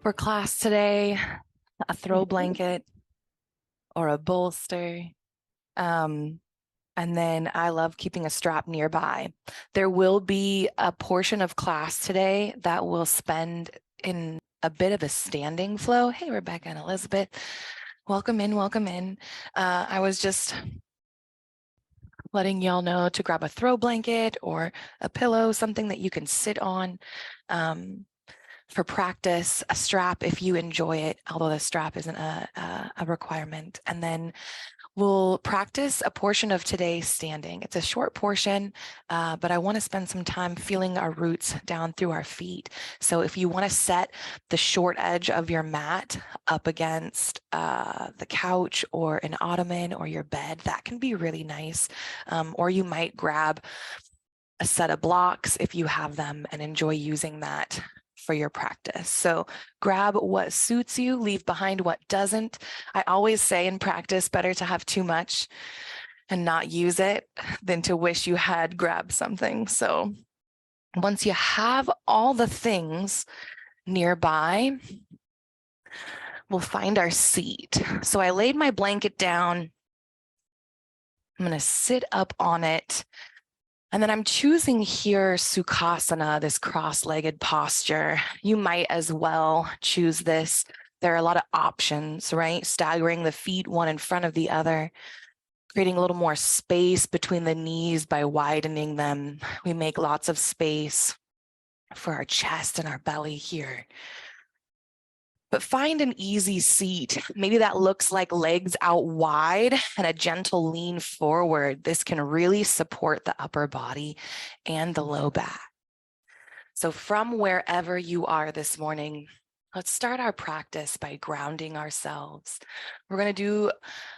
for class today, a throw blanket or a bolster. And then I love keeping a strap nearby. There will be a portion of class today that will spend in a bit of a standing flow. Hey, Rebecca and Elizabeth, welcome in, welcome in. I was just letting y'all know to grab a throw blanket or a pillow, something that you can sit on. For practice, a strap if you enjoy it, although the strap isn't a requirement. And then we'll practice a portion of today standing. It's a short portion, but I want to spend some time feeling our roots down through our feet. So if you want to set the short edge of your mat up against the couch or an ottoman or your bed, that can be really nice. Or you might grab a set of blocks if you have them and enjoy using that for your practice. So grab what suits you, leave behind what doesn't. I always say in practice, better to have too much and not use it than to wish you had grabbed something. So once you have all the things nearby, we'll find our seat. So I laid my blanket down. I'm going to sit up on it. And then I'm choosing here Sukhasana, this cross-legged posture. You might as well choose this. There are a lot of options, right? Staggering the feet one in front of the other, creating a little more space between the knees by widening them. We make lots of space for our chest and our belly here. But find an easy seat. Maybe that looks like legs out wide and a gentle lean forward. This can really support the upper body and the low back. So from wherever you are this morning, let's start our practice by grounding ourselves. We're going to do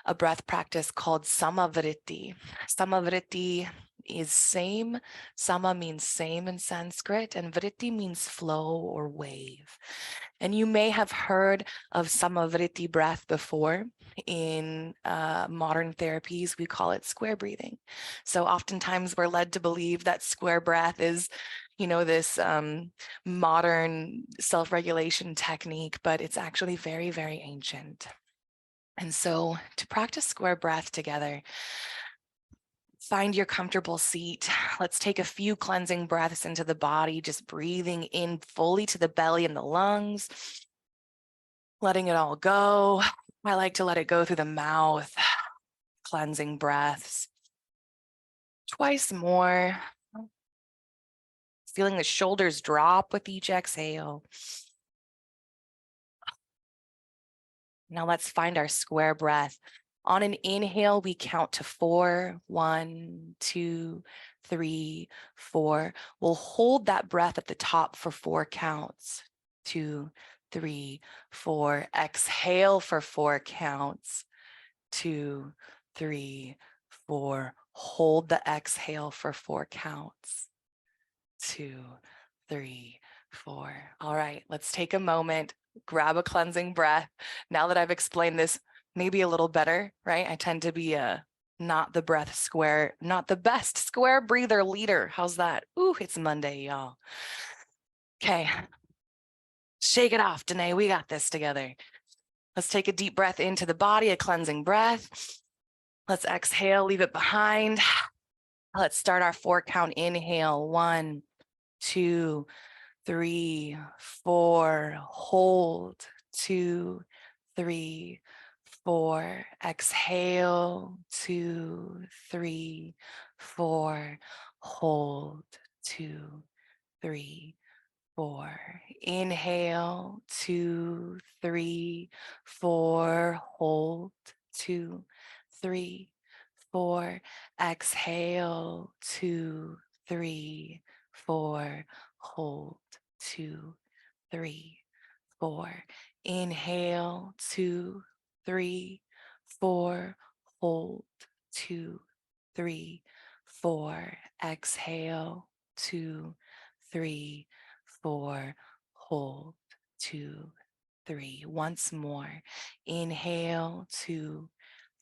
a breath practice called Samavriti. Samavriti is same. Sama means same in Sanskrit, and vritti means flow or wave. And you may have heard of Samavriti breath before. In modern therapies, we call it square breathing. So oftentimes we're led to believe that square breath is, this modern self-regulation technique, but it's actually very, very ancient. And so to practice square breath together, find your comfortable seat. Let's take a few cleansing breaths into the body, just breathing in fully to the belly and the lungs, letting it all go. I like to let it go through the mouth, cleansing breaths. Twice more. Feeling the shoulders drop with each exhale. Now let's find our square breath. On an inhale, we count to 4. 1, 2, 3, 4. We'll hold that breath at the top for 4 counts. 2, 3, 4. Exhale for 4 counts. 2, 3, 4. Hold the exhale for 4 counts. 2, 3, 4. All right, let's take a moment, grab a cleansing breath. Now that I've explained this maybe a little better, right? I tend to be not the best square breather leader. How's that? Ooh, it's Monday, y'all. Okay, shake it off, Danae. We got this together. Let's take a deep breath into the body, a cleansing breath. Let's exhale, leave it behind. Let's start our 4 count inhale. 1, 2, 3, 4. Hold. 2, 3, 4. Exhale. 2, 3, 4. Hold. 2, 3, 4. Inhale. 2, 3, 4. Hold. 2, 3, 4. Exhale. 2, 3, 4. Hold. 2, 3, 4. Inhale. 2, 3, 4. Hold. 2, 3, 4. Exhale. 2, 3, 4. Hold. 2, 3. Once more. Inhale. 2,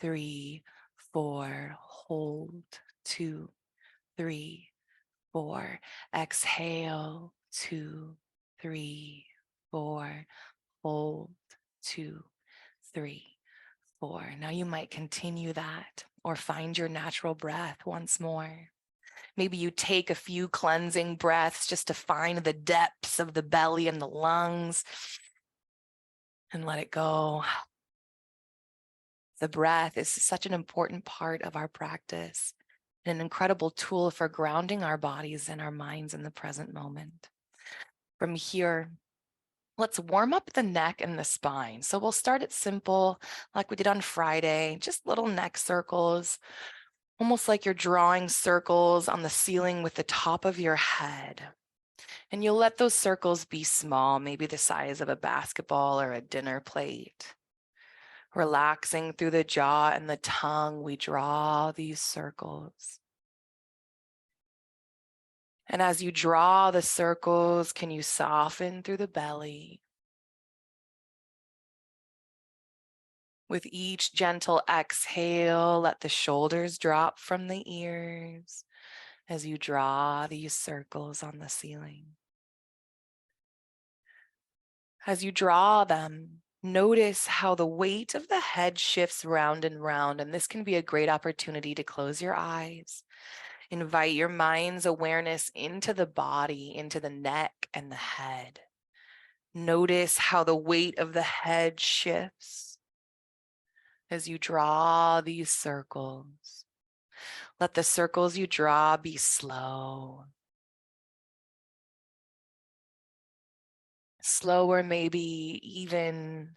3, 4. Hold. 2, 3, 4. Exhale. 2, 3, 4. hold, 2, 3, 4. Now you might continue that or find your natural breath once more. Maybe you take a few cleansing breaths just to find the depths of the belly and the lungs and let it go. The breath is such an important part of our practice, an incredible tool for grounding our bodies and our minds in the present moment. From here, let's warm up the neck and the spine. So we'll start it simple, like we did on Friday, just little neck circles, almost like you're drawing circles on the ceiling with the top of your head. And you'll let those circles be small, maybe the size of a basketball or a dinner plate. Relaxing through the jaw and the tongue, we draw these circles. And as you draw the circles, can you soften through the belly? With each gentle exhale, let the shoulders drop from the ears as you draw these circles on the ceiling. As you draw them, notice how the weight of the head shifts round and round, and this can be a great opportunity to close your eyes. Invite your mind's awareness into the body, into the neck and the head. Notice how the weight of the head shifts as you draw these circles. Let the circles you draw be slow. Slower, maybe even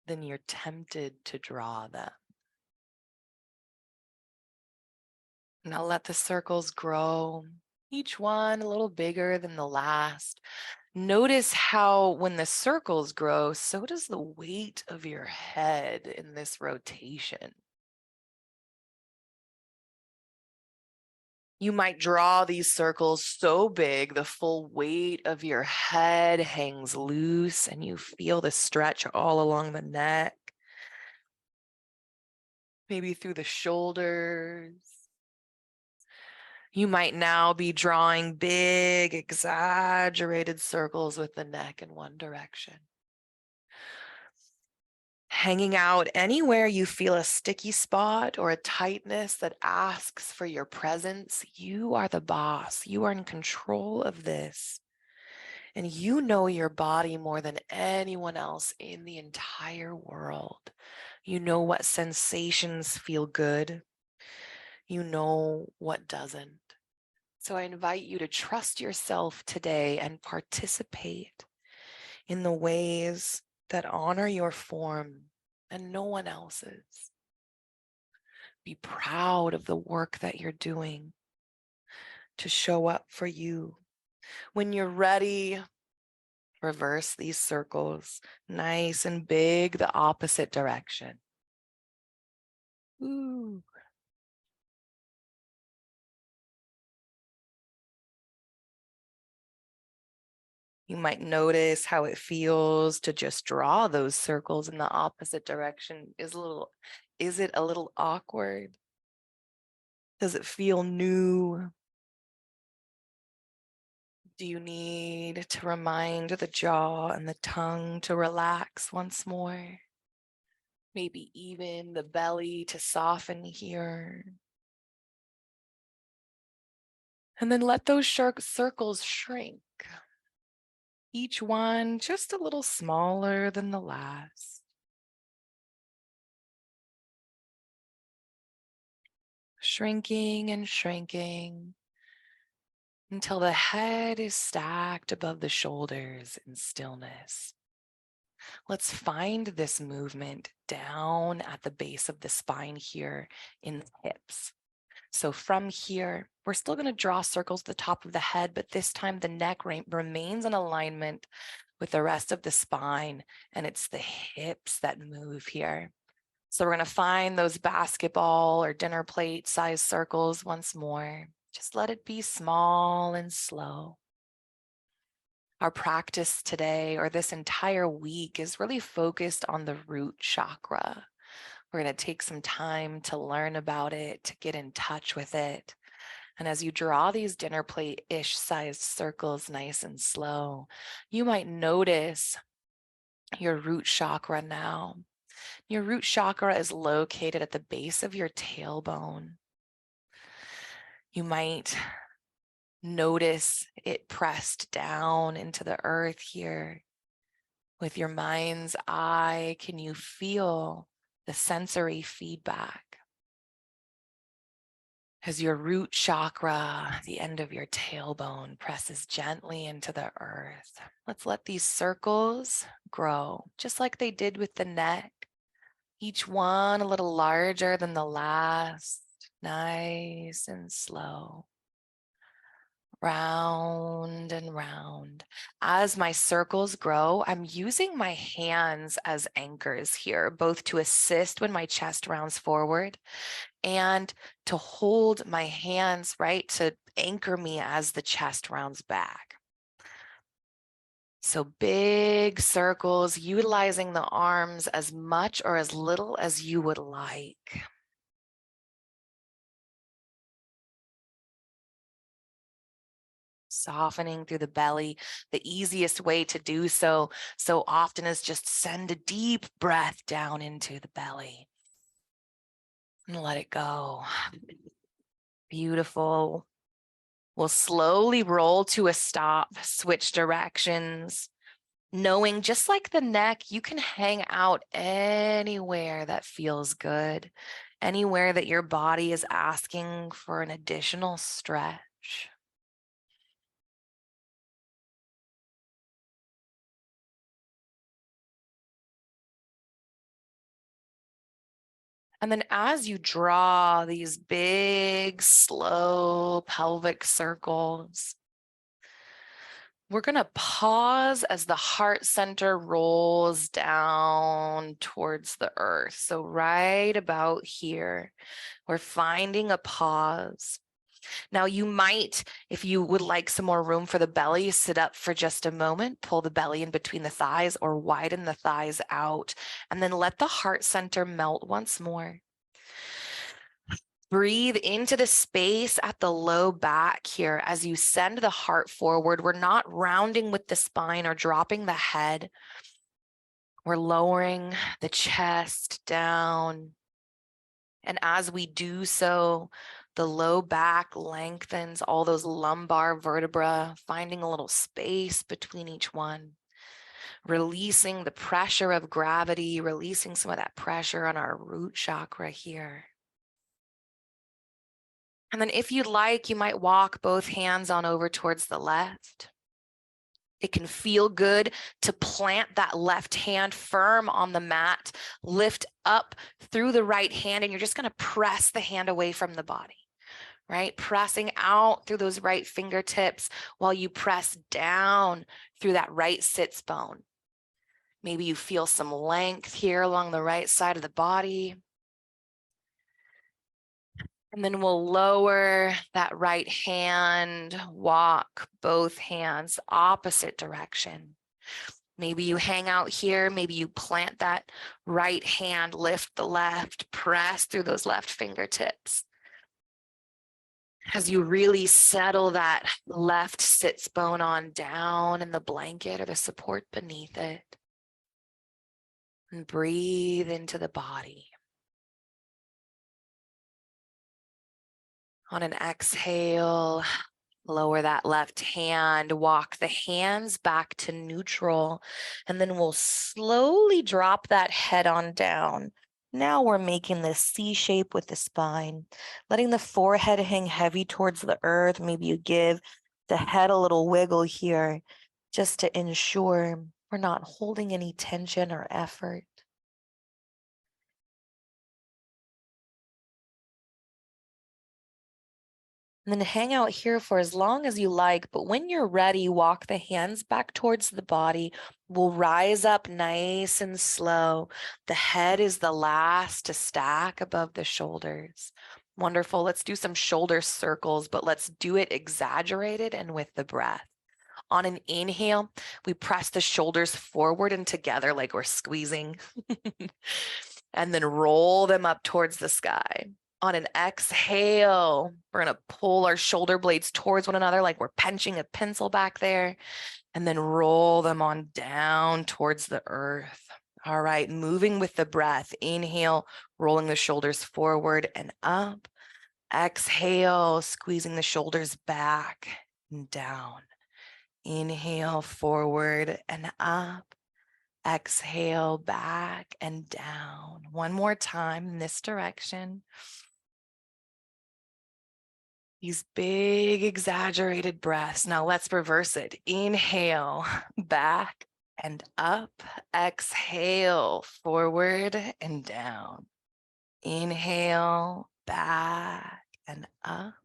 than you're tempted to draw them. Now let the circles grow, each one a little bigger than the last. Notice how when the circles grow, so does the weight of your head in this rotation. You might draw these circles so big, the full weight of your head hangs loose and you feel the stretch all along the neck, maybe through the shoulders. You might now be drawing big, exaggerated circles with the neck in one direction. Hanging out anywhere you feel a sticky spot or a tightness that asks for your presence, you are the boss. You are in control of this. And you know your body more than anyone else in the entire world. You know what sensations feel good. You know what doesn't. So I invite you to trust yourself today and participate in the ways that honor your form and no one else's. Be proud of the work that you're doing to show up for you. When you're ready, reverse these circles, nice and big, the opposite direction. Ooh. You might notice how it feels to just draw those circles in the opposite direction. Is it a little awkward? Does it feel new? Do you need to remind the jaw and the tongue to relax once more? Maybe even the belly to soften here. And then let those circles shrink. Each one just a little smaller than the last. Shrinking and shrinking until the head is stacked above the shoulders in stillness. Let's find this movement down at the base of the spine here in the hips. So from here, we're still going to draw circles at the top of the head, but this time the neck remains in alignment with the rest of the spine, and it's the hips that move here. So we're going to find those basketball or dinner plate size circles once more. Just let it be small and slow. Our practice today, or this entire week, is really focused on the root chakra. We're going to take some time to learn about it, to get in touch with it, And as you draw these dinner plate-ish sized circles nice and slow, you might notice your root chakra now. Your root chakra is located at the base of your tailbone. You might notice it pressed down into the earth here. With your mind's eye, can you feel the sensory feedback? As your root chakra, the end of your tailbone, presses gently into the earth. Let's let these circles grow, just like they did with the neck. Each one a little larger than the last, nice and slow. Round and round. As my circles grow, I'm using my hands as anchors here, both to assist when my chest rounds forward and to hold my hands, right, to anchor me as the chest rounds back. So big circles, utilizing the arms as much or as little as you would like. Softening through the belly. The easiest way to do so often is just send a deep breath down into the belly and let it go. Beautiful. We'll slowly roll to a stop, switch directions, knowing just like the neck, you can hang out anywhere that feels good, anywhere that your body is asking for an additional stretch. And then as you draw these big, slow pelvic circles, we're going to pause as the heart center rolls down towards the earth. So right about here, we're finding a pause. Now you might, if you would like some more room for the belly, sit up for just a moment, pull the belly in between the thighs or widen the thighs out, and then let the heart center melt once more. Breathe into the space at the low back here as you send the heart forward. We're not rounding with the spine or dropping the head. We're lowering the chest down. And as we do so, the low back lengthens, all those lumbar vertebrae, finding a little space between each one. Releasing the pressure of gravity, releasing some of that pressure on our root chakra here. And then if you'd like, you might walk both hands on over towards the left. It can feel good to plant that left hand firm on the mat, lift up through the right hand, and you're just going to press the hand away from the body, right? Pressing out through those right fingertips while you press down through that right sits bone. Maybe you feel some length here along the right side of the body. And then we'll lower that right hand, walk both hands opposite direction. Maybe you hang out here, maybe you plant that right hand, lift the left, press through those left fingertips. As you really settle that left sits bone on down in the blanket or the support beneath it. And breathe into the body. On an exhale, lower that left hand, walk the hands back to neutral, and then we'll slowly drop that head on down. Now we're making this C shape with the spine, letting the forehead hang heavy towards the earth. Maybe you give the head a little wiggle here just to ensure we're not holding any tension or effort. And then hang out here for as long as you like, but when you're ready, walk the hands back towards the body. We'll rise up nice and slow. The head is the last to stack above the shoulders. Wonderful. Let's do some shoulder circles, but let's do it exaggerated and with the breath. On an inhale, we press the shoulders forward and together like we're squeezing, and then roll them up towards the sky. On an exhale, we're going to pull our shoulder blades towards one another like we're pinching a pencil back there, and then roll them on down towards the earth. All right, moving with the breath. Inhale, rolling the shoulders forward and up. Exhale, squeezing the shoulders back and down. Inhale, forward and up. Exhale, back and down. One more time in this direction. These big exaggerated breaths. Now let's reverse it. Inhale, back and up. Exhale, forward and down. Inhale, back and up.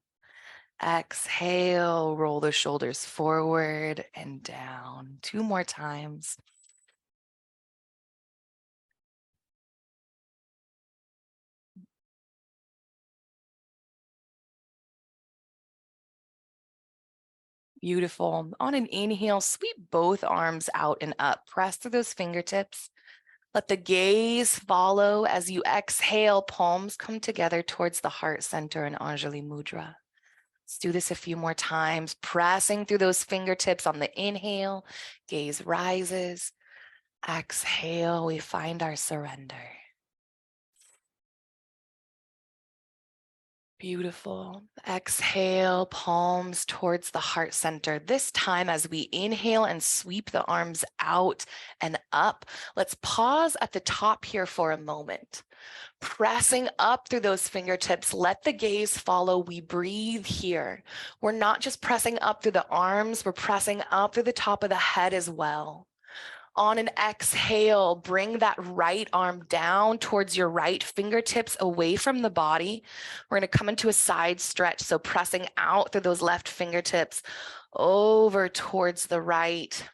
Exhale, roll the shoulders forward and down. 2 more times. Beautiful. On an inhale, sweep both arms out and up. Press through those fingertips. Let the gaze follow as you exhale. Palms come together towards the heart center in Anjali Mudra. Let's do this a few more times. Pressing through those fingertips on the inhale. Gaze rises. Exhale, we find our surrender. Beautiful. Exhale, palms towards the heart center. This time, as we inhale and sweep the arms out and up, let's pause at the top here for a moment. Pressing up through those fingertips, let the gaze follow. We breathe here. We're not just pressing up through the arms, we're pressing up through the top of the head as well. On an exhale, bring that right arm down towards your right, fingertips away from the body. We're going to come into a side stretch, so pressing out through those left fingertips over towards the right.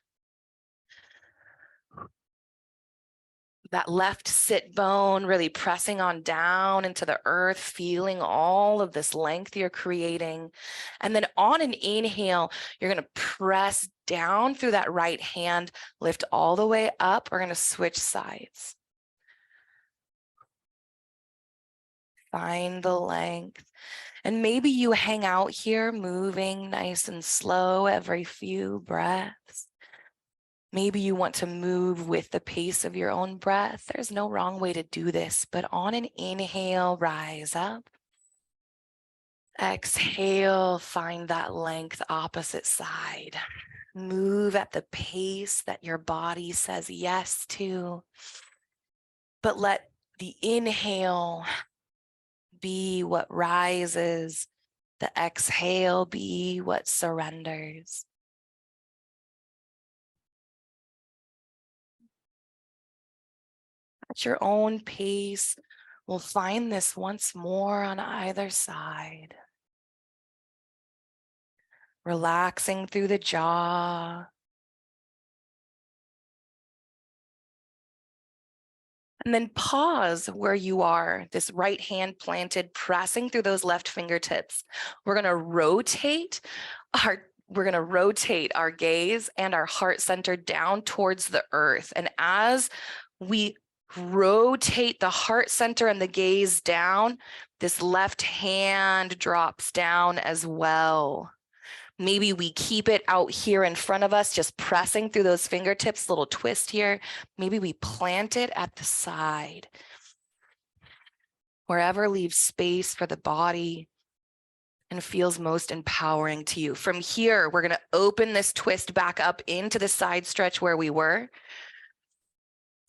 That left sit bone really pressing on down into the earth, feeling all of this length you're creating. And then on an inhale, you're going to press down through that right hand, lift all the way up. We're going to switch sides. Find the length. And maybe you hang out here, moving nice and slow every few breaths. Maybe you want to move with the pace of your own breath. There's no wrong way to do this, but on an inhale, rise up. Exhale, find that length opposite side. Move at the pace that your body says yes to, but let the inhale be what rises, the exhale be what surrenders. At your own pace, we'll find this once more on either side. Relaxing through the jaw. And then pause where you are, this right hand planted, pressing through those left fingertips. We're going to rotate our gaze and our heart center down towards the earth. And as we rotate the heart center and the gaze down, this left hand drops down as well. Maybe we keep it out here in front of us, just pressing through those fingertips, little twist here. Maybe we plant it at the side. Wherever leaves space for the body and feels most empowering to you. From here, we're going to open this twist back up into the side stretch where we were.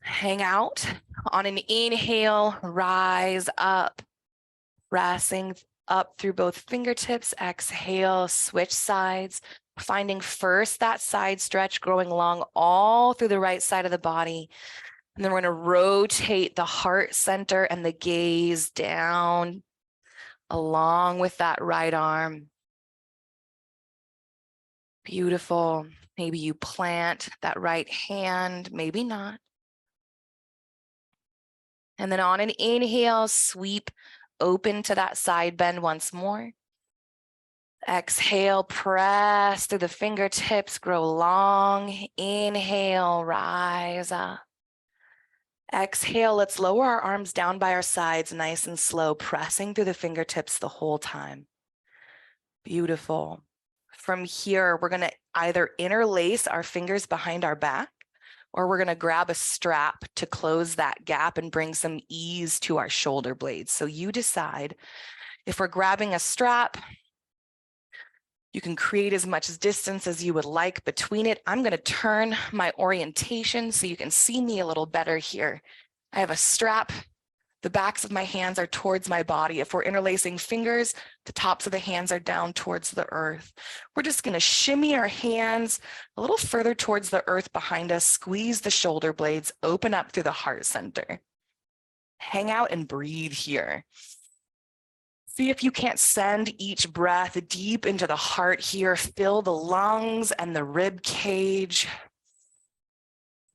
Hang out. On an inhale, rise up, pressing up through both fingertips. Exhale, switch sides, finding first that side stretch, growing long all through the right side of the body. And then we're going to rotate the heart center and the gaze down along with that right arm. Beautiful. Maybe you plant that right hand, maybe not. And then on an inhale, sweep open to that side bend once more. Exhale, press through the fingertips, grow long. Inhale, rise up. Exhale, let's lower our arms down by our sides, nice and slow, pressing through the fingertips the whole time. Beautiful. From here, we're gonna either interlace our fingers behind our back, or we're gonna grab a strap to close that gap and bring some ease to our shoulder blades. So you decide. If we're grabbing a strap, you can create as much distance as you would like between it. I'm gonna turn my orientation so you can see me a little better here. I have a strap. The backs of my hands are towards my body. If we're interlacing fingers, the tops of the hands are down towards the earth. We're just gonna shimmy our hands a little further towards the earth behind us, squeeze the shoulder blades, open up through the heart center. Hang out and breathe here. See if you can't send each breath deep into the heart here. Fill the lungs and the rib cage.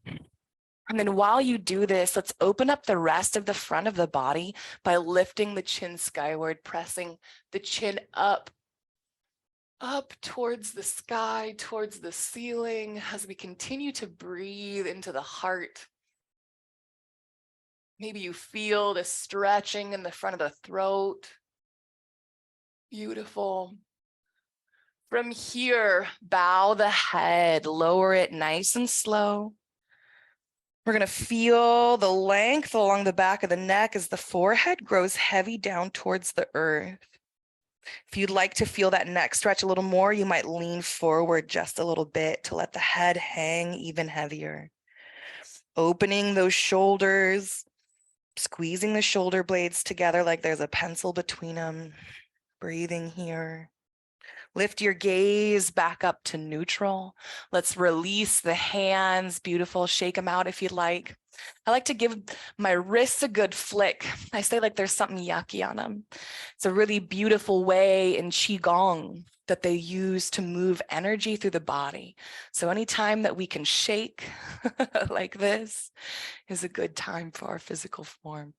And then while you do this, let's open up the rest of the front of the body by lifting the chin skyward, pressing the chin up towards the sky, towards the ceiling, as we continue to breathe into the heart. Maybe you feel the stretching in the front of the throat. Beautiful. From here, bow the head, lower it nice and slow. We're going to feel the length along the back of the neck as the forehead grows heavy down towards the earth. If you'd like to feel that neck stretch a little more, you might lean forward just a little bit to let the head hang even heavier. Opening those shoulders, squeezing the shoulder blades together like there's a pencil between them. Breathing here. Lift your gaze back up to neutral. Let's release the hands. Beautiful. Shake them out if you'd like. I like to give my wrists a good flick. I say like there's something yucky on them. It's a really beautiful way in Qigong that they use to move energy through the body. So anytime that we can shake like this is a good time for our physical form.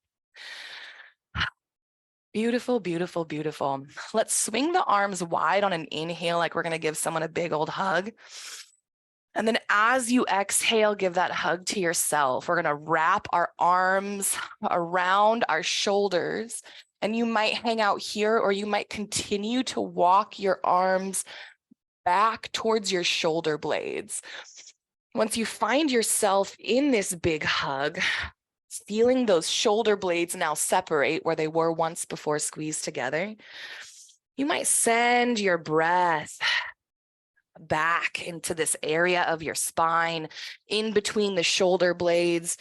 Beautiful, beautiful, beautiful. Let's swing the arms wide on an inhale, like we're going to give someone a big old hug. And then as you exhale, give that hug to yourself. We're going to wrap our arms around our shoulders. And you might hang out here, or you might continue to walk your arms back towards your shoulder blades. Once you find yourself in this big hug, feeling those shoulder blades now separate where they were once before squeezed together, you might send your breath back into this area of your spine, in between the shoulder blades,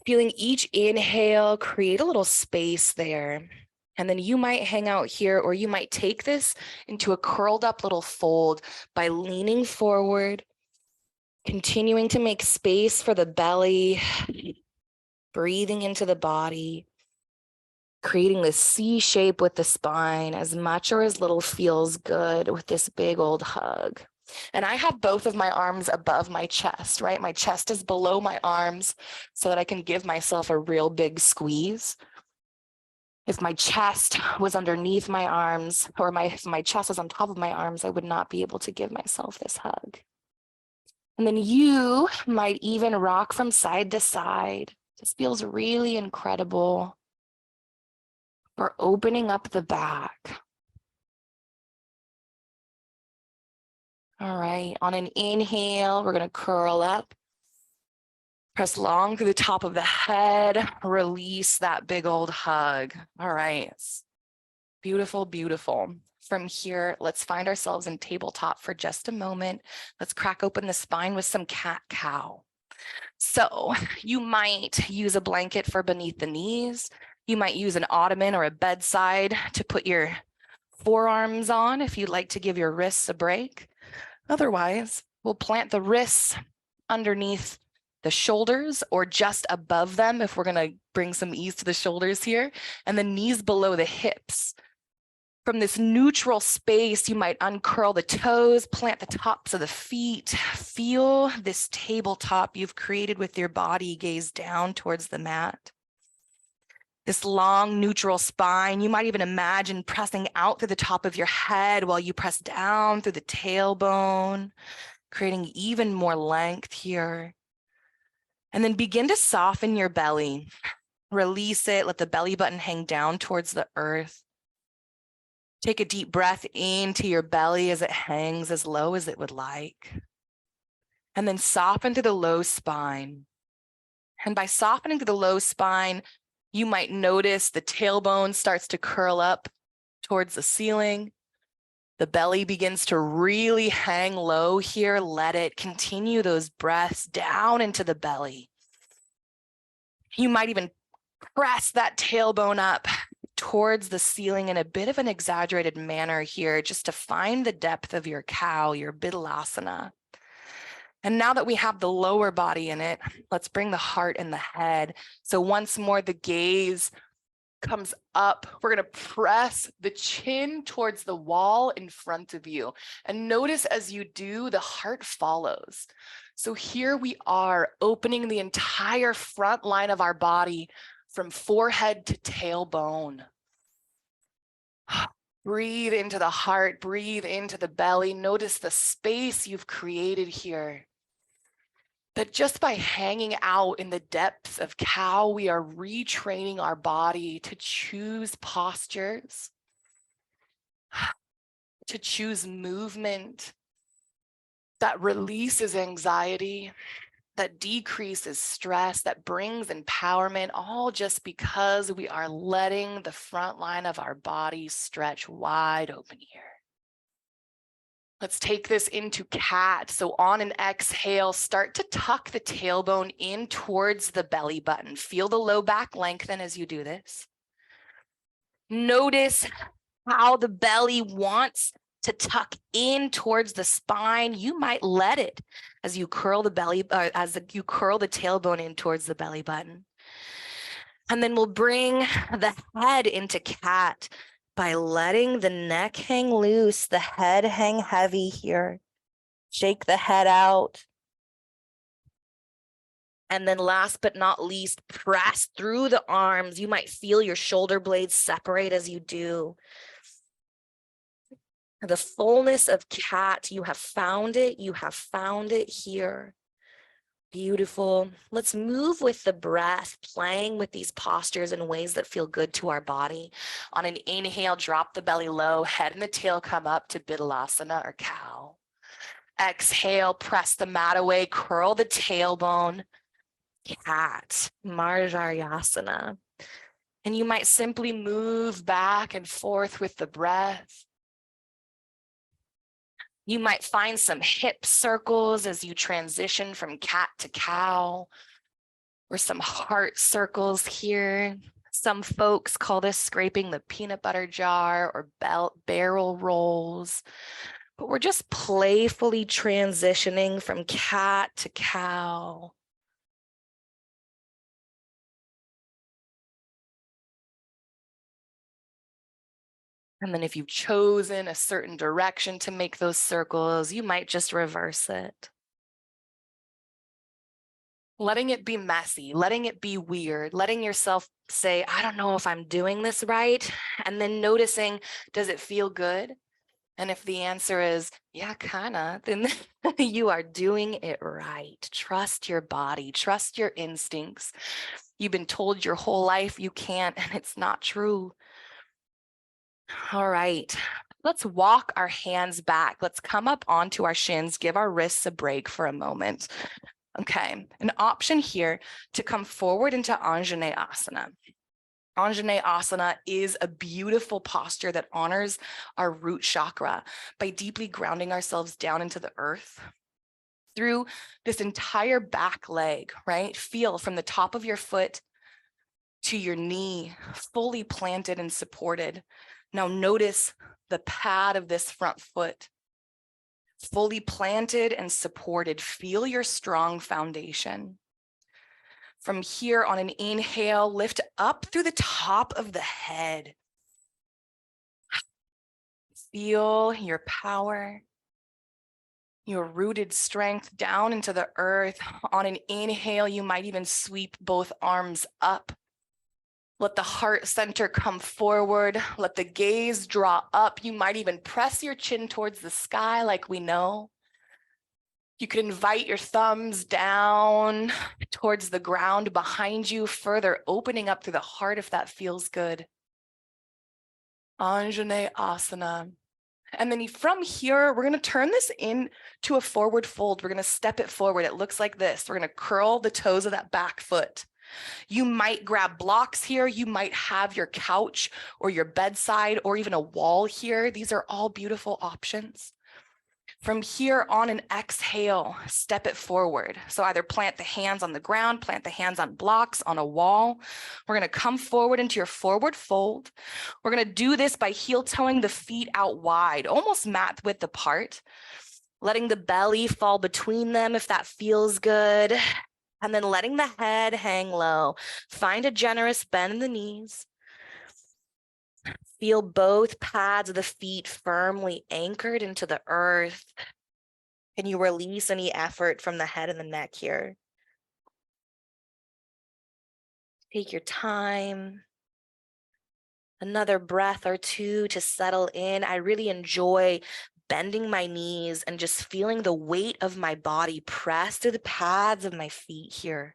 feeling each inhale create a little space there. And then you might hang out here, or you might take this into a curled up little fold by leaning forward, continuing to make space for the belly, breathing into the body, creating this C shape with the spine, as much or as little feels good with this big old hug. And I have both of my arms above my chest, right? My chest is below my arms so that I can give myself a real big squeeze. If my chest was underneath my arms, or if my chest was on top of my arms, I would not be able to give myself this hug. And then you might even rock from side to side. This feels really incredible. We're opening up the back. All right, on an inhale, we're gonna curl up. Press long through the top of the head, release that big old hug. All right, beautiful, beautiful. From here, let's find ourselves in tabletop for just a moment. Let's crack open the spine with some cat-cow. So you might use a blanket for beneath the knees. You might use an ottoman or a bedside to put your forearms on if you'd like to give your wrists a break. Otherwise, we'll plant the wrists underneath the shoulders or just above them if we're going to bring some ease to the shoulders here, and the knees below the hips. From this neutral space, you might uncurl the toes, plant the tops of the feet, feel this tabletop you've created with your body, gaze down towards the mat. This long neutral spine, you might even imagine pressing out through the top of your head while you press down through the tailbone, creating even more length here. And then begin to soften your belly. Release it. Let the belly button hang down towards the earth. Take a deep breath into your belly as it hangs as low as it would like. And then soften to the low spine. And by softening to the low spine, you might notice the tailbone starts to curl up towards the ceiling. The belly begins to really hang low here. Let it continue those breaths down into the belly. You might even press that tailbone up towards the ceiling in a bit of an exaggerated manner here, just to find the depth of your cow, your Bidalasana. And now that we have the lower body in it, let's bring the heart and the head. So once more, the gaze comes up. We're going to press the chin towards the wall in front of you. And notice as you do, the heart follows. So here we are opening the entire front line of our body from forehead to tailbone. Breathe into the heart, breathe into the belly. Notice the space you've created here. That just by hanging out in the depths of cow, we are retraining our body to choose postures, to choose movement that releases anxiety, that decreases stress, that brings empowerment, all just because we are letting the front line of our body stretch wide open here. Let's take this into cat. So on an exhale, start to tuck the tailbone in towards the belly button. Feel the low back lengthen as you do this. Notice how the belly wants to tuck in towards the spine. You might let it as you curl the tailbone in towards the belly button. And then we'll bring the head into cat by letting the neck hang loose, the head hang heavy here. Shake the head out. And then last but not least, press through the arms. You might feel your shoulder blades separate as you do. The fullness of cat, you have found it. You have found it here. Beautiful. Let's move with the breath, playing with these postures in ways that feel good to our body. On an inhale, drop the belly low, head and the tail come up to Bidalasana or cow. Exhale, press the mat away, curl the tailbone, cat, Marjaryasana. And you might simply move back and forth with the breath. You might find some hip circles as you transition from cat to cow, or some heart circles here. Some folks call this scraping the peanut butter jar or barrel rolls, but we're just playfully transitioning from cat to cow. And then if you've chosen a certain direction to make those circles, you might just reverse it. Letting it be messy, letting it be weird, letting yourself say, I don't know if I'm doing this right. And then noticing, does it feel good? And if the answer is, yeah, kinda, then you are doing it right. Trust your body, trust your instincts. You've been told your whole life you can't, and it's not true. All right, let's walk our hands back. Let's come up onto our shins, give our wrists a break for a moment. Okay, an option here to come forward into Anjaneyasana. Anjaneyasana is a beautiful posture that honors our root chakra by deeply grounding ourselves down into the earth through this entire back leg, right? Feel from the top of your foot to your knee, fully planted and supported. Now notice the pad of this front foot, fully planted and supported. Feel your strong foundation. From here on an inhale, lift up through the top of the head. Feel your power, your rooted strength down into the earth. On an inhale, you might even sweep both arms up. Let the heart center come forward. Let the gaze draw up. You might even press your chin towards the sky like we know. You could invite your thumbs down towards the ground behind you, further opening up through the heart if that feels good. Anjane Asana. And then from here, we're going to turn this into a forward fold. We're going to step it forward. It looks like this. We're going to curl the toes of that back foot. You might grab blocks here. You might have your couch or your bedside or even a wall here. These are all beautiful options. From here on an exhale, step it forward. So either plant the hands on the ground, plant the hands on blocks, on a wall. We're going to come forward into your forward fold. We're going to do this by heel toeing the feet out wide, almost mat width apart, letting the belly fall between them if that feels good, and then letting the head hang low. Find a generous bend in the knees. Feel both pads of the feet firmly anchored into the earth. Can you release any effort from the head and the neck here? Take your time. Another breath or two to settle in. I really enjoy bending my knees and just feeling the weight of my body press through the pads of my feet here.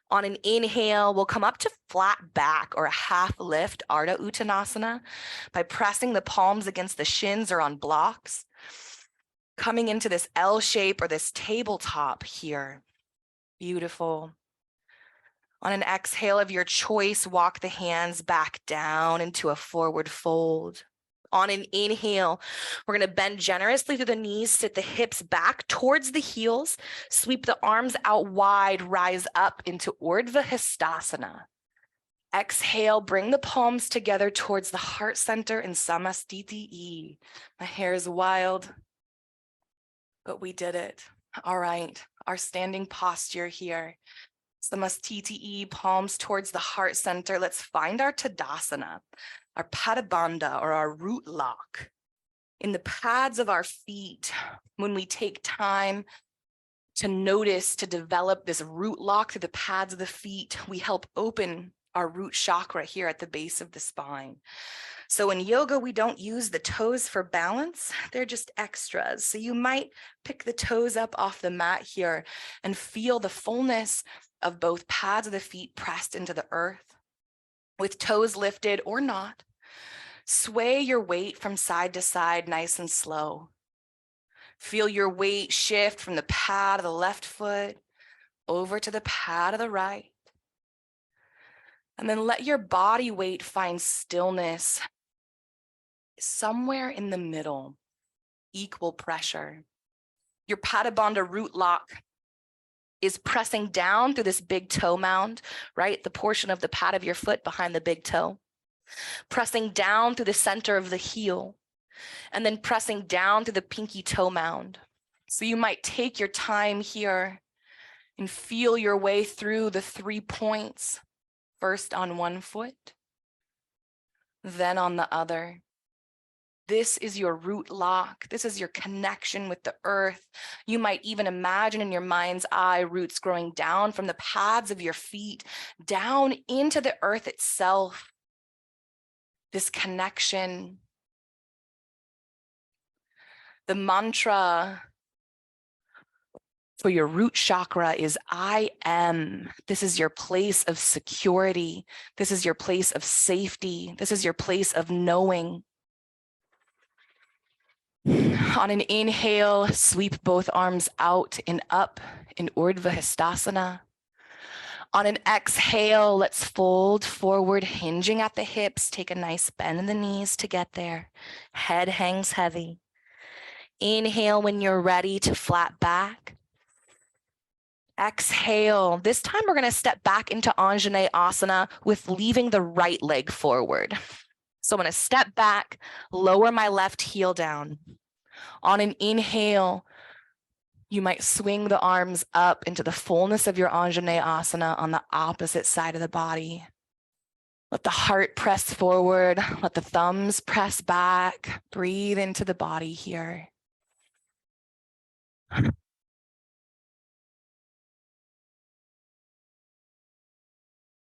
On an inhale, we'll come up to flat back or a half lift, Ardha Uttanasana, by pressing the palms against the shins or on blocks. Coming into this L shape or this tabletop here. Beautiful. On an exhale of your choice, walk the hands back down into a forward fold. On an inhale, we're going to bend generously through the knees, sit the hips back towards the heels, sweep the arms out wide, rise up into Urdhva Hastasana. Exhale, bring the palms together towards the heart center in Samastiti. My hair is wild, but we did it. All right, our standing posture here. Samastiti, palms towards the heart center. Let's find our Tadasana, our Padabandha, or our root lock. In the pads of our feet, when we take time to notice, to develop this root lock through the pads of the feet, we help open our root chakra here at the base of the spine. So in yoga, we don't use the toes for balance. They're just extras. So you might pick the toes up off the mat here and feel the fullness of both pads of the feet pressed into the earth, with toes lifted or not. Sway your weight from side to side, nice and slow. Feel your weight shift from the pad of the left foot over to the pad of the right. And then let your body weight find stillness somewhere in the middle, equal pressure. Your Padabandha root lock is pressing down through this big toe mound, right? The portion of the pad of your foot behind the big toe. Pressing down through the center of the heel, and then pressing down through the pinky toe mound. So you might take your time here and feel your way through the 3 points, first on one foot, then on the other. This is your root lock. This is your connection with the earth. You might even imagine in your mind's eye roots growing down from the pads of your feet, down into the earth itself. This connection. The mantra for your root chakra is I am. This is your place of security. This is your place of safety. This is your place of knowing. On an inhale, sweep both arms out and up in Urdhva Hastasana. On an exhale, let's fold forward, hinging at the hips. Take a nice bend in the knees to get there. Head hangs heavy. Inhale when you're ready to flat back. Exhale. This time we're going to step back into Anjane Asana with leaving the right leg forward. So I'm going to step back, lower my left heel down. On an inhale, you might swing the arms up into the fullness of your Anjane Asana on the opposite side of the body. Let the heart press forward. Let the thumbs press back. Breathe into the body here.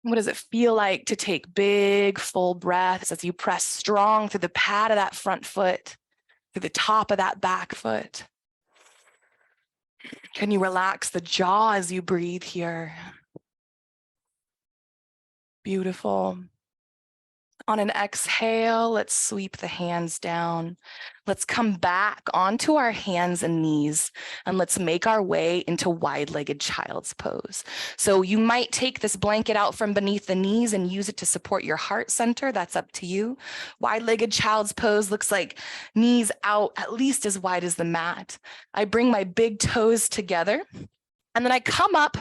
What does it feel like to take big, full breaths as you press strong through the pad of that front foot, through the top of that back foot? Can you relax the jaw as you breathe here? Beautiful. On an exhale, let's sweep the hands down. Let's come back onto our hands and knees, and let's make our way into wide-legged child's pose. So you might take this blanket out from beneath the knees and use it to support your heart center. That's up to you. Wide-legged child's pose looks like knees out at least as wide as the mat. I bring my big toes together, and then I come up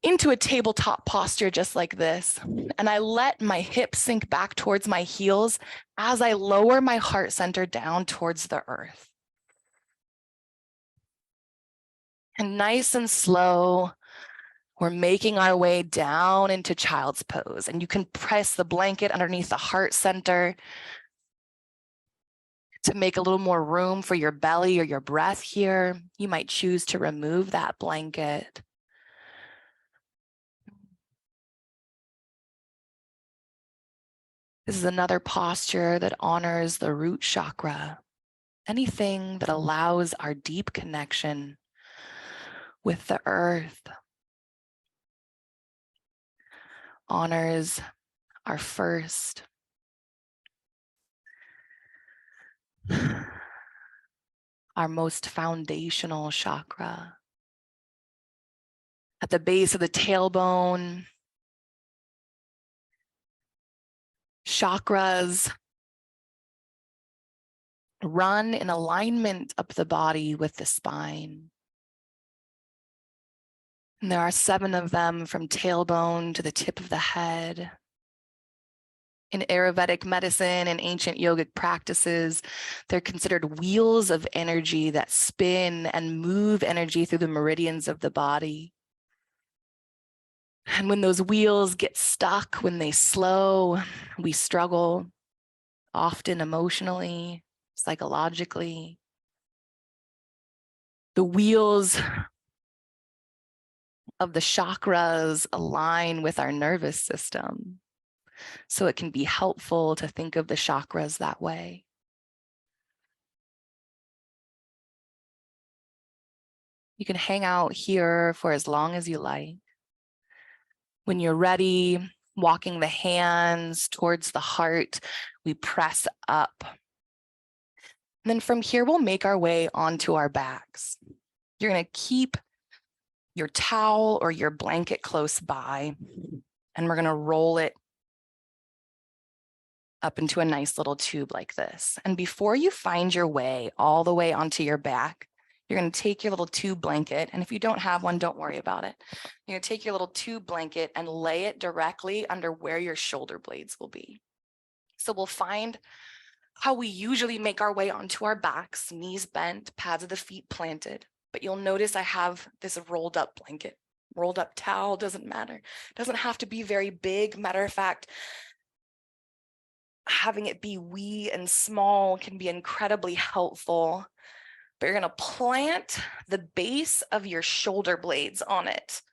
into a tabletop posture just like this. And I let my hips sink back towards my heels as I lower my heart center down towards the earth. And nice and slow, we're making our way down into child's pose. And you can press the blanket underneath the heart center to make a little more room for your belly or your breath here. You might choose to remove that blanket. This is another posture that honors the root chakra. Anything that allows our deep connection with the earth, honors our first, our most foundational chakra. At the base of the tailbone, chakras run in alignment up the body with the spine. And there are 7 of them from tailbone to the tip of the head. In Ayurvedic medicine and ancient yogic practices, they're considered wheels of energy that spin and move energy through the meridians of the body. And when those wheels get stuck, when they slow, we struggle, often emotionally, psychologically. The wheels of the chakras align with our nervous system. So it can be helpful to think of the chakras that way. You can hang out here for as long as you like. When you're ready, walking the hands towards the heart, we press up. And then from here, we'll make our way onto our backs. You're going to keep your towel or your blanket close by, and we're going to roll it up into a nice little tube like this. And before you find your way all the way onto your back, you're going to take your little tube blanket, and if you don't have one, don't worry about it. You're going to take your little tube blanket and lay it directly under where your shoulder blades will be. So we'll find how we usually make our way onto our backs, knees bent, pads of the feet planted. But you'll notice I have this rolled up blanket, rolled up towel, doesn't matter. It doesn't have to be very big. Matter of fact, having it be wee and small can be incredibly helpful. But you're going to plant the base of your shoulder blades on it.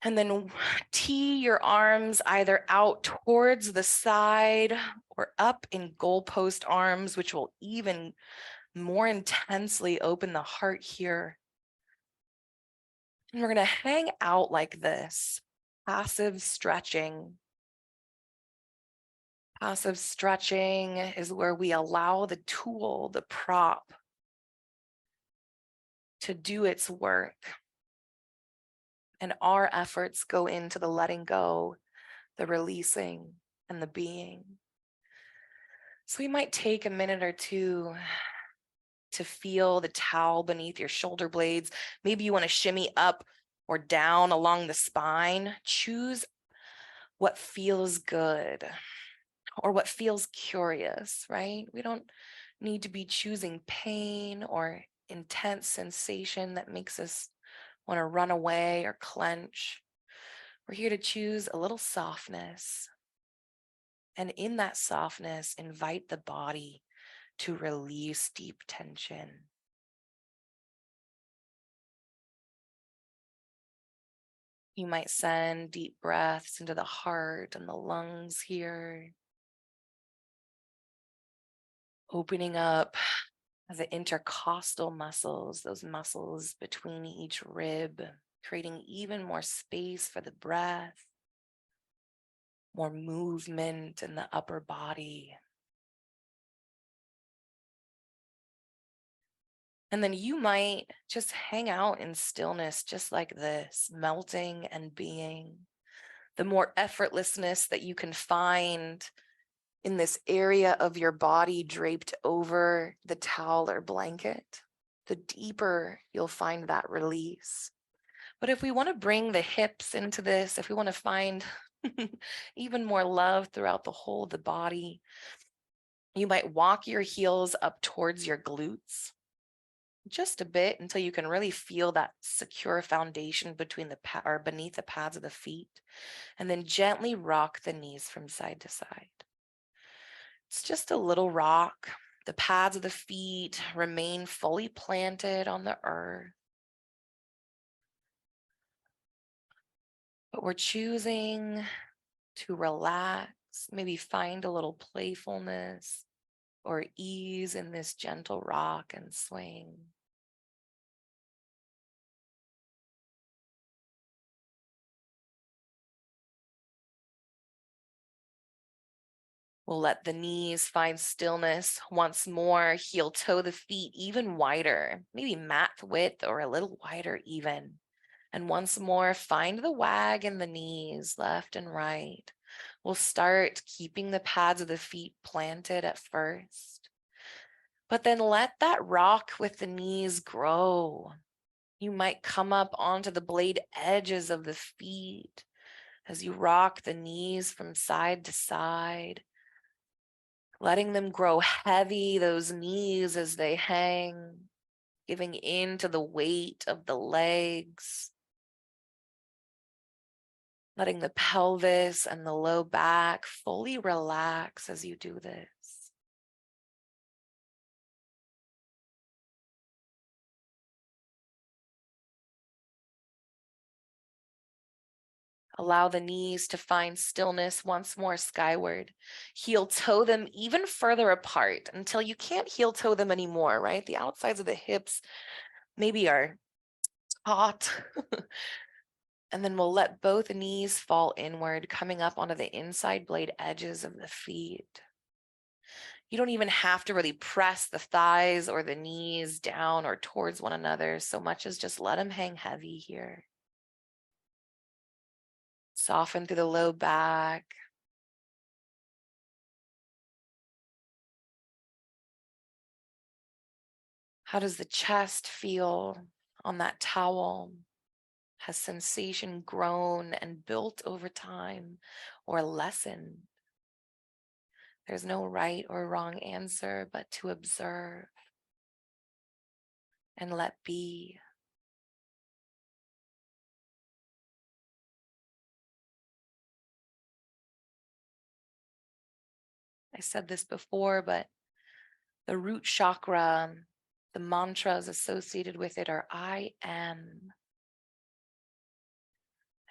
And then tee your arms either out towards the side or up in goalpost arms, which will even more intensely open the heart here. And we're going to hang out like this, passive stretching. Passive stretching is where we allow the tool, the prop, to do its work. And our efforts go into the letting go, the releasing, and the being. So we might take a minute or two to feel the towel beneath your shoulder blades. Maybe you want to shimmy up or down along the spine. Choose what feels good or what feels curious, right? We don't need to be choosing pain or intense sensation that makes us want to run away or clench. We're here to choose a little softness. And in that softness, invite the body to release deep tension. You might send deep breaths into the heart and the lungs here, opening up The intercostal muscles, those muscles between each rib, creating even more space for the breath, more movement in the upper body. And then you might just hang out in stillness just like this, melting and being. The more effortlessness that you can find in this area of your body draped over the towel or blanket, the deeper you'll find that release. But if we want to bring the hips into this, if we want to find even more love throughout the whole of the body, you might walk your heels up towards your glutes just a bit until you can really feel that secure foundation between or beneath the pads of the feet, and then gently rock the knees from side to side. It's just a little rock. The pads of the feet remain fully planted on the earth, but we're choosing to relax, maybe find a little playfulness or ease in this gentle rock and swing. We'll let the knees find stillness once more. Heel toe the feet even wider, maybe mat width or a little wider even. And once more, find the wag in the knees, left and right. We'll start keeping the pads of the feet planted at first, but then let that rock with the knees grow. You might come up onto the blade edges of the feet as you rock the knees from side to side, letting them grow heavy, those knees as they hang, giving in to the weight of the legs, letting the pelvis and the low back fully relax as you do this. Allow the knees to find stillness once more skyward. Heel toe them even further apart until you can't heel toe them anymore, right? The outsides of the hips maybe are taut. And then we'll let both knees fall inward, coming up onto the inside blade edges of the feet. You don't even have to really press the thighs or the knees down or towards one another so much as just let them hang heavy here. Soften through the low back. How does the chest feel on that towel? Has sensation grown and built over time or lessened? There's no right or wrong answer, but to observe and let be. I said this before, but the root chakra, the mantras associated with it are I am.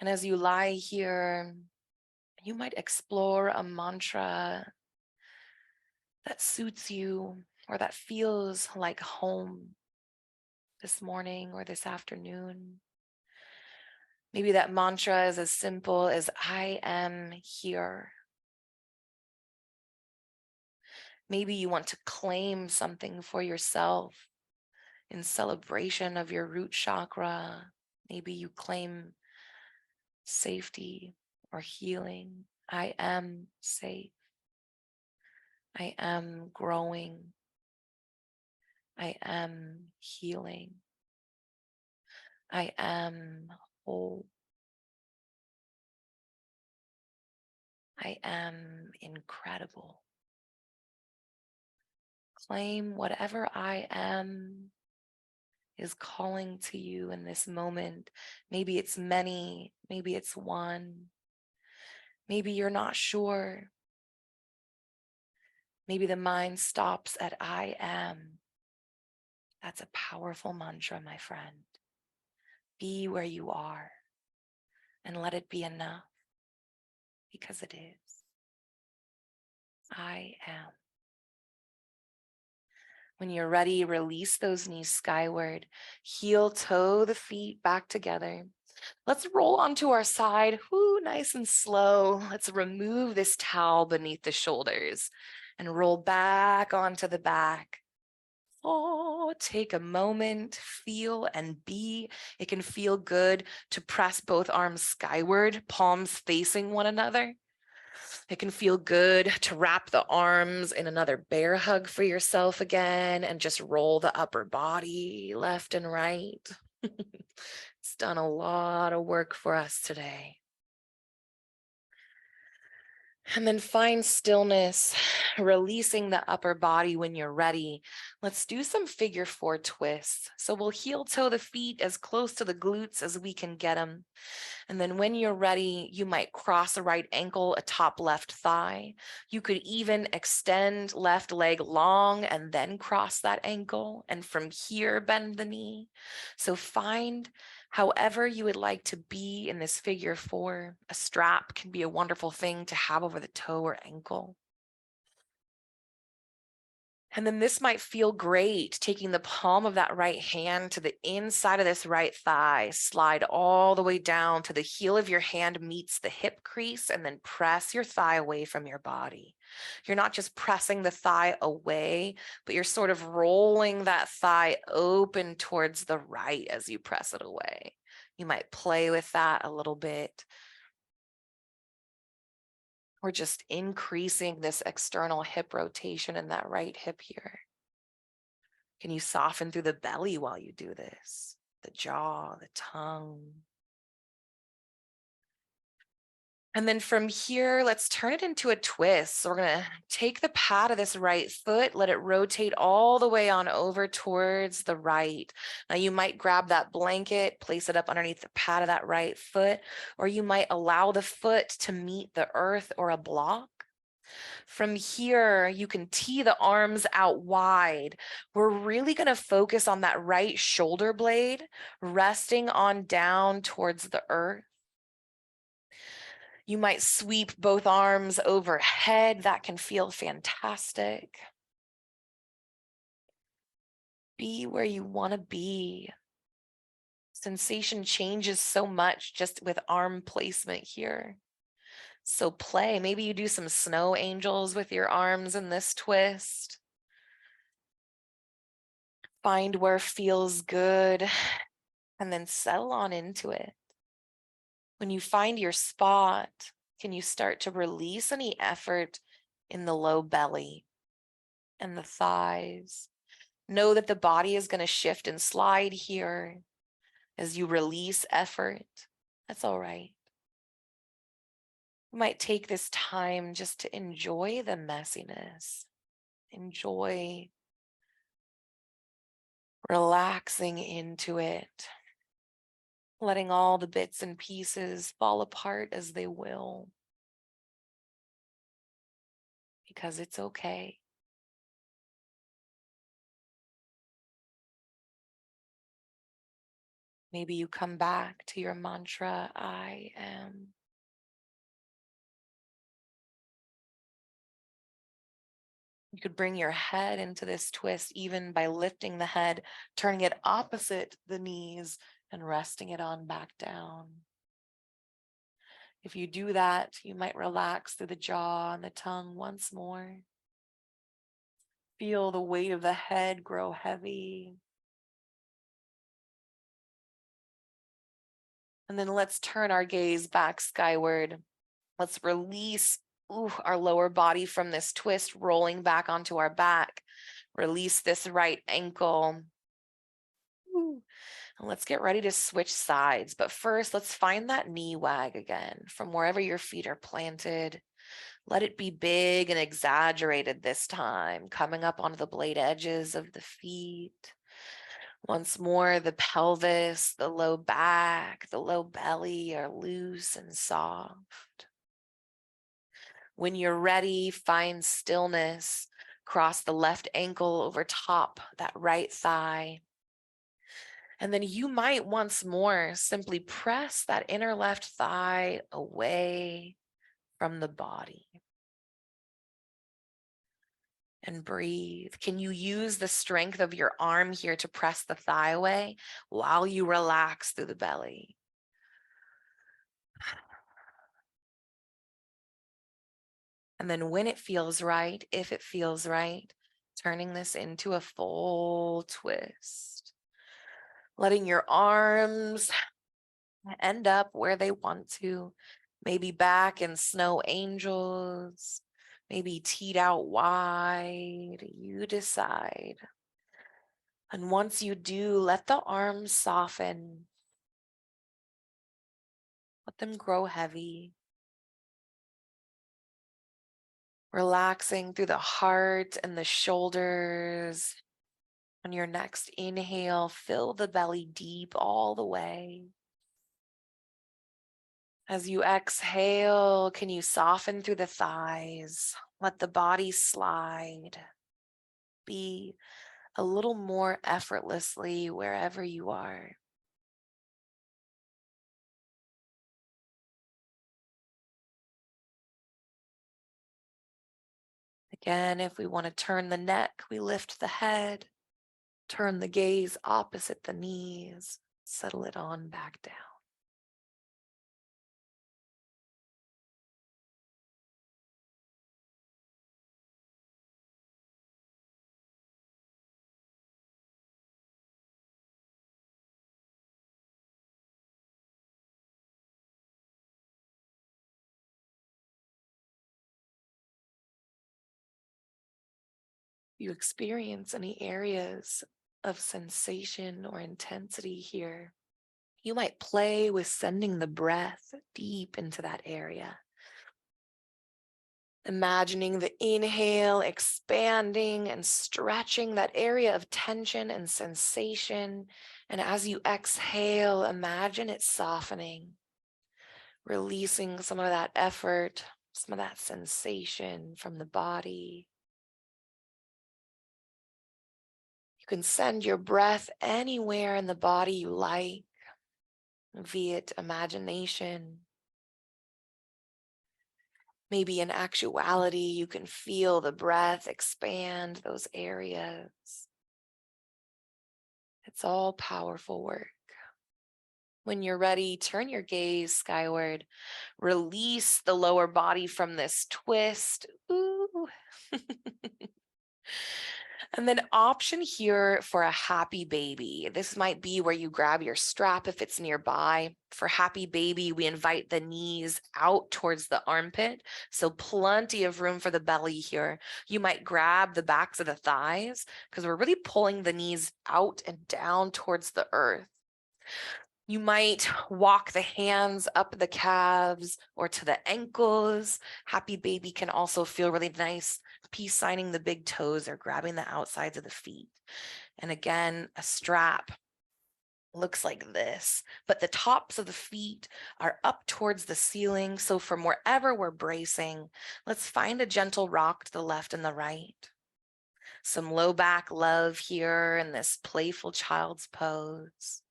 And as you lie here, you might explore a mantra that suits you or that feels like home this morning or this afternoon. Maybe that mantra is as simple as I am here. Maybe you want to claim something for yourself in celebration of your root chakra. Maybe you claim safety or healing. I am safe. I am growing. I am healing. I am whole. I am incredible. Claim whatever I am is calling to you in this moment. Maybe it's many, maybe it's one. Maybe you're not sure. Maybe the mind stops at I am. That's a powerful mantra, my friend. Be where you are and let it be enough, because it is. I am. When you're ready, release those knees skyward. Heel toe the feet back together. Let's roll onto our side. Whoo, nice and slow. Let's remove this towel beneath the shoulders and roll back onto the back. Oh, take a moment, feel and be. It can feel good to press both arms skyward, palms facing one another. It can feel good to wrap the arms in another bear hug for yourself again and just roll the upper body left and right. It's done a lot of work for us today. And then find stillness, releasing the upper body when you're ready. Let's do some figure 4 twists. So we'll heel toe the feet as close to the glutes as we can get them. And then when you're ready, you might cross a right ankle atop left thigh. You could even extend left leg long and then cross that ankle. And from here, bend the knee. So find however you would like to be in this figure 4. A strap can be a wonderful thing to have over the toe or ankle. And then this might feel great, taking the palm of that right hand to the inside of this right thigh, slide all the way down to the heel of your hand meets the hip crease, and then press your thigh away from your body. You're not just pressing the thigh away, but you're sort of rolling that thigh open towards the right as you press it away. You might play with that a little bit. We're just increasing this external hip rotation in that right hip here. Can you soften through the belly while you do this? The jaw, the tongue. And then from here, let's turn it into a twist. So we're going to take the pad of this right foot, let it rotate all the way on over towards the right. Now you might grab that blanket, place it up underneath the pad of that right foot, or you might allow the foot to meet the earth or a block. From here, you can tee the arms out wide. We're really going to focus on that right shoulder blade, resting on down towards the earth. You might sweep both arms overhead. That can feel fantastic. Be where you want to be. Sensation changes so much just with arm placement here. So play. Maybe you do some snow angels with your arms in this twist. Find where feels good and then settle on into it. When you find your spot, can you start to release any effort in the low belly and the thighs? Know that the body is going to shift and slide here as you release effort. That's all right. You might take this time just to enjoy the messiness. Enjoy relaxing into it, letting all the bits and pieces fall apart as they will, because it's okay. Maybe you come back to your mantra, I am. You could bring your head into this twist even by lifting the head, turning it opposite the knees, and resting it on back down. If you do that, you might relax through the jaw and the tongue once more. Feel the weight of the head grow heavy. And then let's turn our gaze back skyward. Let's release our lower body from this twist, rolling back onto our back. Release this right ankle. And let's get ready to switch sides. But first, let's find that knee wag again from wherever your feet are planted. Let it be big and exaggerated this time, coming up onto the blade edges of the feet. Once more, the pelvis, the low back, the low belly are loose and soft. When you're ready, find stillness. Cross the left ankle over top that right thigh. And then you might once more simply press that inner left thigh away from the body. And breathe. Can you use the strength of your arm here to press the thigh away while you relax through the belly? And then when it feels right, if it feels right, turning this into a full twist. Letting your arms end up where they want to, maybe back in snow angels, maybe teed out wide. You decide. And once you do, let the arms soften. Let them grow heavy. Relaxing through the heart and the shoulders. On your next inhale, fill the belly deep all the way. As you exhale, can you soften through the thighs? Let the body slide. Be a little more effortlessly wherever you are. Again, if we want to turn the neck, we lift the head, turn the gaze opposite the knees, settle it on back down. You experience any areas of sensation or intensity here, you might play with sending the breath deep into that area. Imagining the inhale, expanding and stretching that area of tension and sensation. And as you exhale, imagine it softening, releasing some of that effort, some of that sensation from the body. You can send your breath anywhere in the body you like, be it imagination. Maybe in actuality, you can feel the breath expand those areas. It's all powerful work. When you're ready, turn your gaze skyward. Release the lower body from this twist. Ooh. And then option here for a happy baby. This might be where you grab your strap if it's nearby. For happy baby, we invite the knees out towards the armpit. So plenty of room for the belly here. You might grab the backs of the thighs because we're really pulling the knees out and down towards the earth. You might walk the hands up the calves or to the ankles. Happy baby can also feel really nice, peace signing the big toes or grabbing the outsides of the feet. And again, a strap looks like this, but the tops of the feet are up towards the ceiling. So from wherever we're bracing, let's find a gentle rock to the left and the right. Some low back love here in this playful child's pose.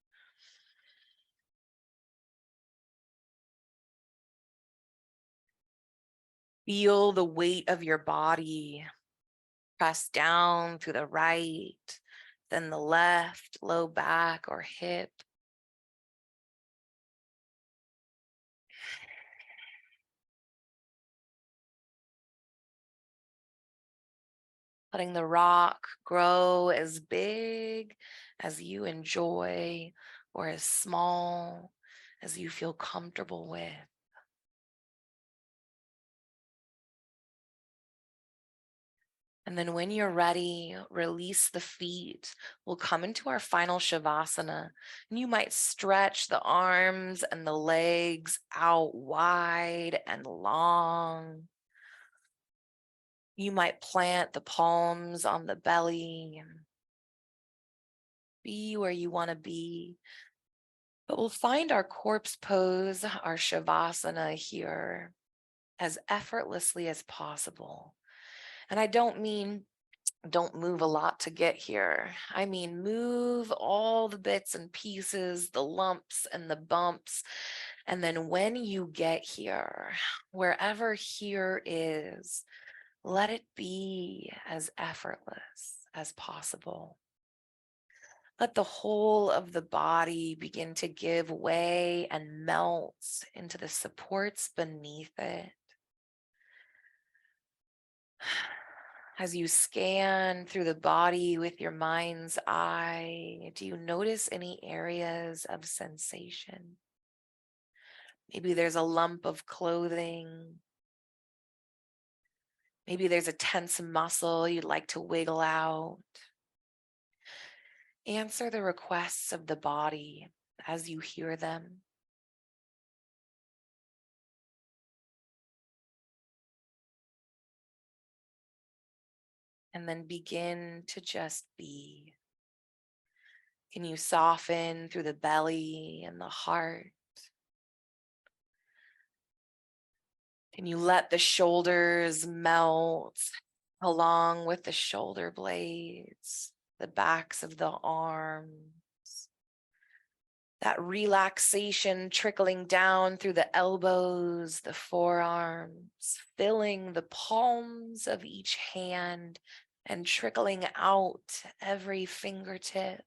Feel the weight of your body press down through the right, then the left, low back or hip. Letting the rock grow as big as you enjoy or as small as you feel comfortable with. And then when you're ready, release the feet. We'll come into our final Shavasana. And you might stretch the arms and the legs out wide and long. You might plant the palms on the belly and be where you want to be. But we'll find our corpse pose, our Shavasana here as effortlessly as possible. And I don't mean don't move a lot to get here. I mean, move all the bits and pieces, the lumps and the bumps. And then when you get here, wherever here is, Let it be as effortless as possible. Let the whole of the body begin to give way and melt into the supports beneath it. As you scan through the body with your mind's eye, do you notice any areas of sensation? Maybe there's a lump of clothing. Maybe there's a tense muscle you'd like to wiggle out. Answer the requests of the body as you hear them. And then begin to just be. Can you soften through the belly and the heart? Can you let the shoulders melt along with the shoulder blades, the backs of the arms? That relaxation trickling down through the elbows, the forearms, filling the palms of each hand and trickling out every fingertip.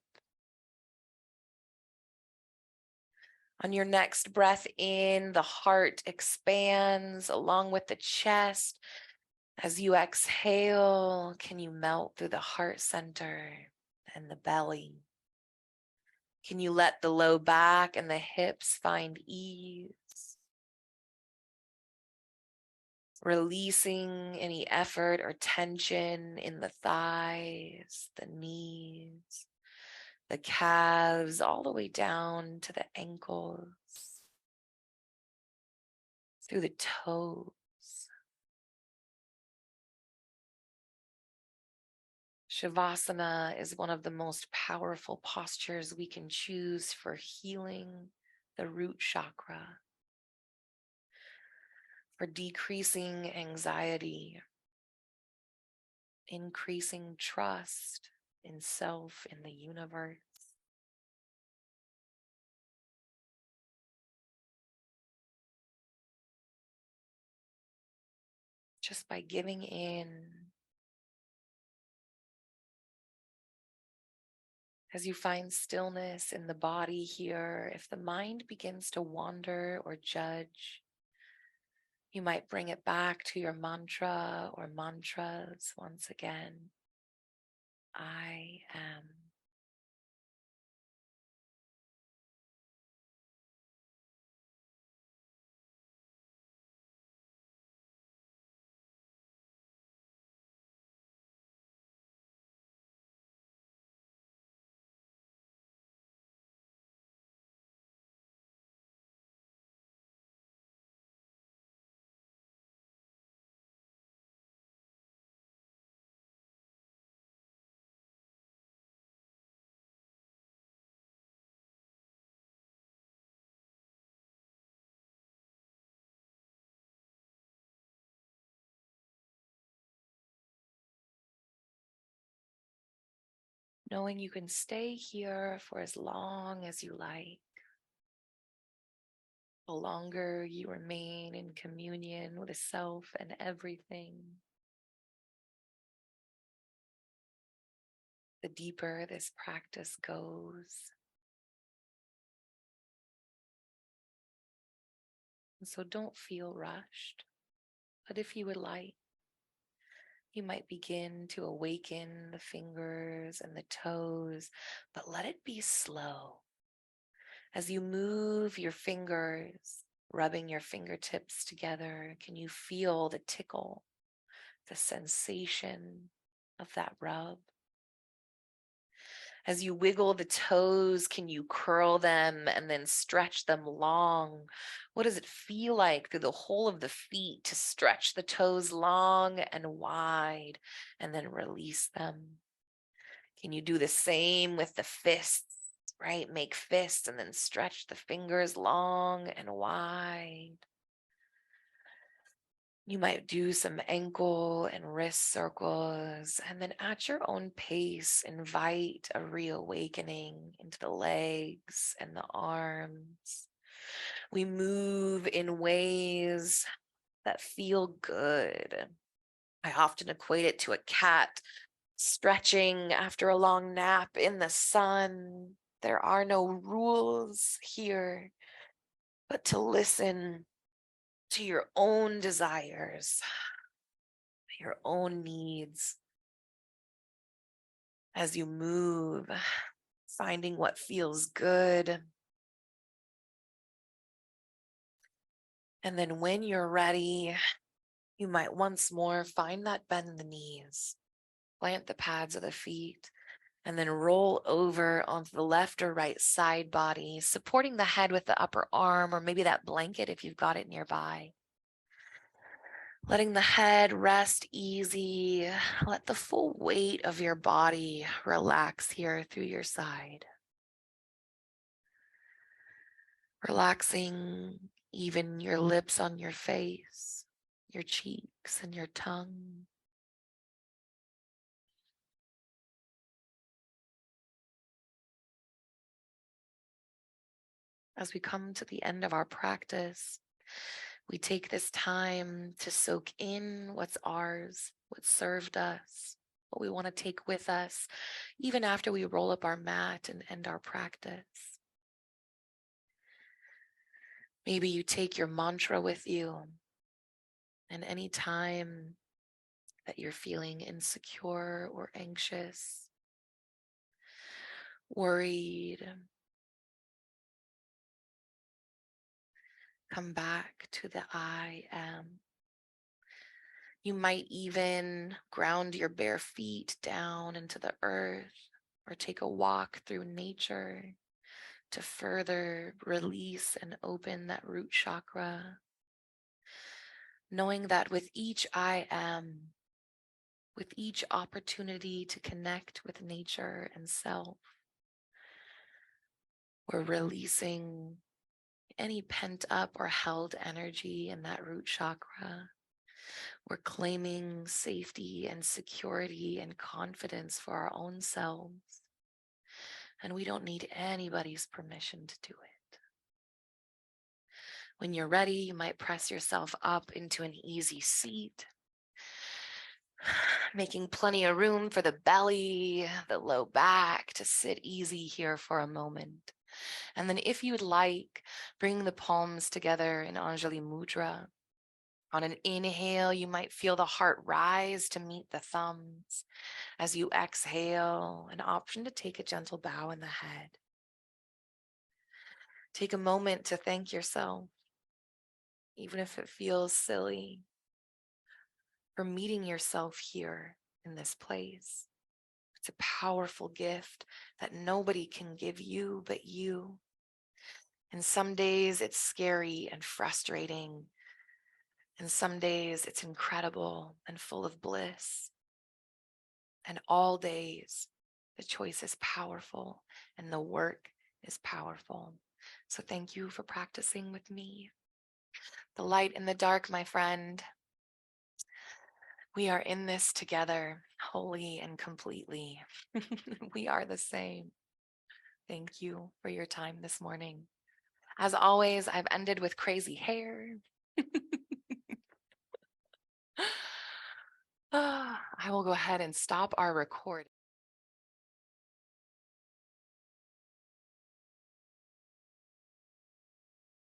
On your next breath in, the heart expands along with the chest. As you exhale, can you melt through the heart center and the belly? Can you let the low back and the hips find ease? Releasing any effort or tension in the thighs, the knees, the calves, all the way down to the ankles, through the toes. Shavasana is one of the most powerful postures we can choose for healing the root chakra, for decreasing anxiety, increasing trust in self, in the universe. Just by giving in. As you find stillness in the body here, if the mind begins to wander or judge, you might bring it back to your mantra or mantras once again. I am. Knowing you can stay here for as long as you like. The longer you remain in communion with the self and everything, the deeper this practice goes. And so don't feel rushed, but if you would like, you might begin to awaken the fingers and the toes, but let it be slow. As you move your fingers, rubbing your fingertips together, can you feel the tickle, the sensation of that rub? As you wiggle the toes, can you curl them and then stretch them long? What does it feel like through the whole of the feet to stretch the toes long and wide and then release them? Can you do the same with the fists, right? Make fists and then stretch the fingers long and wide. You might do some ankle and wrist circles, and then at your own pace, invite a reawakening into the legs and the arms. We move in ways that feel good. I often equate it to a cat stretching after a long nap in the sun. There are no rules here, but to listen to your own desires, your own needs as you move, finding what feels good. And then when you're ready, you might once more find that bend in the knees, plant the pads of the feet, and then roll over onto the left or right side body, supporting the head with the upper arm or maybe that blanket if you've got it nearby. Letting the head rest easy. Let the full weight of your body relax here through your side. Relaxing even your lips on your face, your cheeks and your tongue. As we come to the end of our practice, we take this time to soak in what's ours, what served us, what we want to take with us, even after we roll up our mat and end our practice. Maybe you take your mantra with you, and any time that you're feeling insecure or anxious, worried, come back to the I am. You might even ground your bare feet down into the earth or take a walk through nature to further release and open that root chakra. Knowing that with each I am, with each opportunity to connect with nature and self, we're releasing any pent up or held energy in that root chakra. We're claiming safety and security and confidence for our own selves. And we don't need anybody's permission to do it. When you're ready, you might press yourself up into an easy seat, making plenty of room for the belly, the low back to sit easy here for a moment. And then if you'd like, bring the palms together in Anjali Mudra. On an inhale, you might feel the heart rise to meet the thumbs. As you exhale, an option to take a gentle bow in the head. Take a moment to thank yourself, even if it feels silly, for meeting yourself here in this place. It's a powerful gift that nobody can give you but you. And some days it's scary and frustrating. And some days it's incredible and full of bliss. And all days, the choice is powerful and the work is powerful. So thank you for practicing with me. The light and the dark, my friend. We are in this together, wholly and completely. We are the same. Thank you for your time this morning. As always, I've ended with crazy hair. I will go ahead and stop our recording.